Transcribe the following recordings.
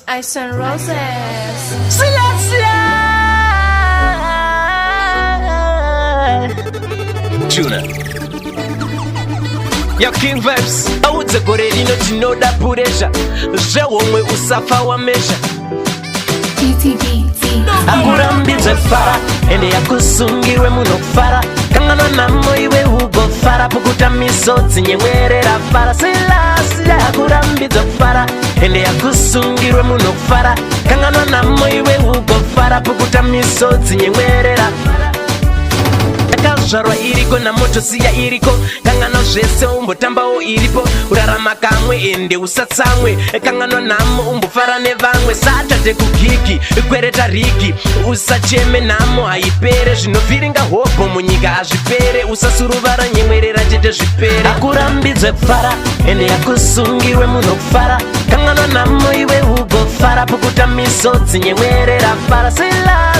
Ice and Roses. Juna Yo King Vibes Audze gore lino tinoda puresha Zvewomwe usafa wamesha Akurambidze fara Ende yakusungiwe munofara Kanganwa namo iwe ugofara Pukuta misodzi nyemwerera fara Sila akurambidze fara Ende yakusungirwe munofara Kanganwa namo iwe ugofara Pukuta misodzi nyemwerera Yakazvarwa iriko na moto siya iriko Kanganwa zvese umbotambawo iripo Urarama kamwe ende usatsamwe Kanganwa namo umbofara nevamwe Saturday kugigi kwereta rigi Usacheme namo haipere Zvinovhiringa hopo munyika hazvipere Usasuruvara nyemwerera chete zvipere Akurambidze fara ende yakusungirwe munofara Kanganwa namo iwe ugofara Pukuta misodzi nyemwerera fara Sila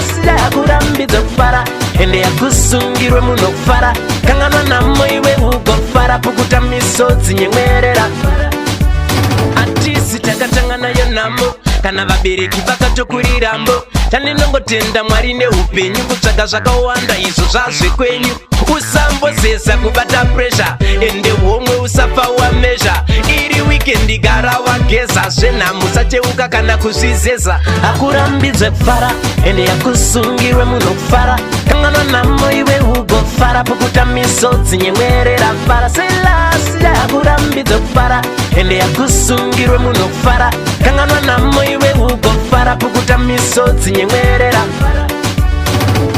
akurambidze fara ende yakusungirwe munofara Kanganwa namo iwe ugofara Pukuta misodzi nyemwerera Atisi takatanga nayo namo Kana vabereki vakatokurirambo Tandinongotenda Mwari neupenyu Kutsvaga zvakawanda izvo zvazvekwenyu Usambozesa kubata pressure Ende homwe usafa wamezha Iri weekend gara wageza Zvenhamo usacheuka kana kuzvizeza Akurambidze fara Ende yakusungirwe munofara Kanganwa namo iwe ugofara Pukuta misodzi nyemwerera fara Sila akurambidze fara Ende yakusungirwe munofara Kanganwa namo iwe ugofara Pukuta misodzi nyemwerera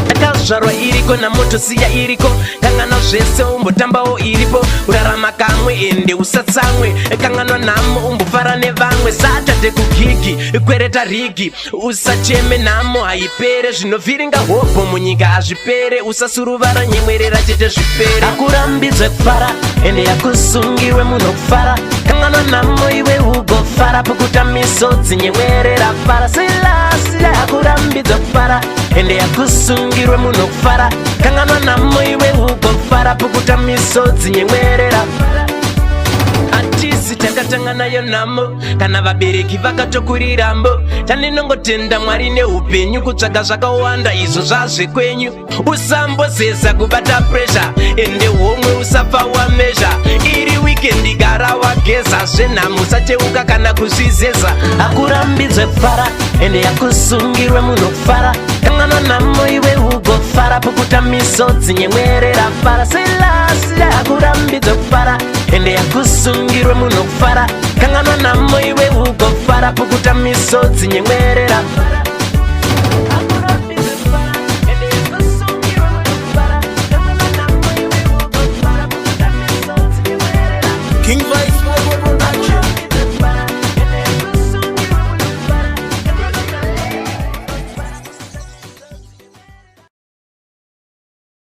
Yakazvarwa iriko na moto siya iriko Kanganwa zvese umbotambawo iripo Urarama kamwe ende usatsamwe Kanganwa namo umbofara nevamwe Saturday kugigi kwereta rigi Usacheme namo haipere Zvinovhiringa hopo munyika hazvipere Usasuruvara nyemwerera chete zvipere Akurambidze fara ende yakusungirwe munofara Kanganwa namo iwe ugofara Pukuta misodzi nyemwerera fara Sila akurambidze fara ende yakusungirwe munofara Kanganwa namo iwe ugofara Pukuta misodzi nyemwerera Atisi takatanga nayo namo Kana vabereki vakatokurirambo Tandinongotenda Mwari neupenyu Kutsvaga zvakawanda izvo zvazvekwenyu Usambozesa kubata pressure Ende homwe usafa wamezha Iri weekend gara wageza Zvenhamo usacheuka kana kuzvizeza Akurambidze fara ende yakusungirwe munofara Kanganwa namo iwe ugofara Pukuta misodzi nyemwerera fara Sila akurambidze fara ende yakusungirwe munofara Kanganwa namo iwe ugofara Pukuta misodzi nyemwerera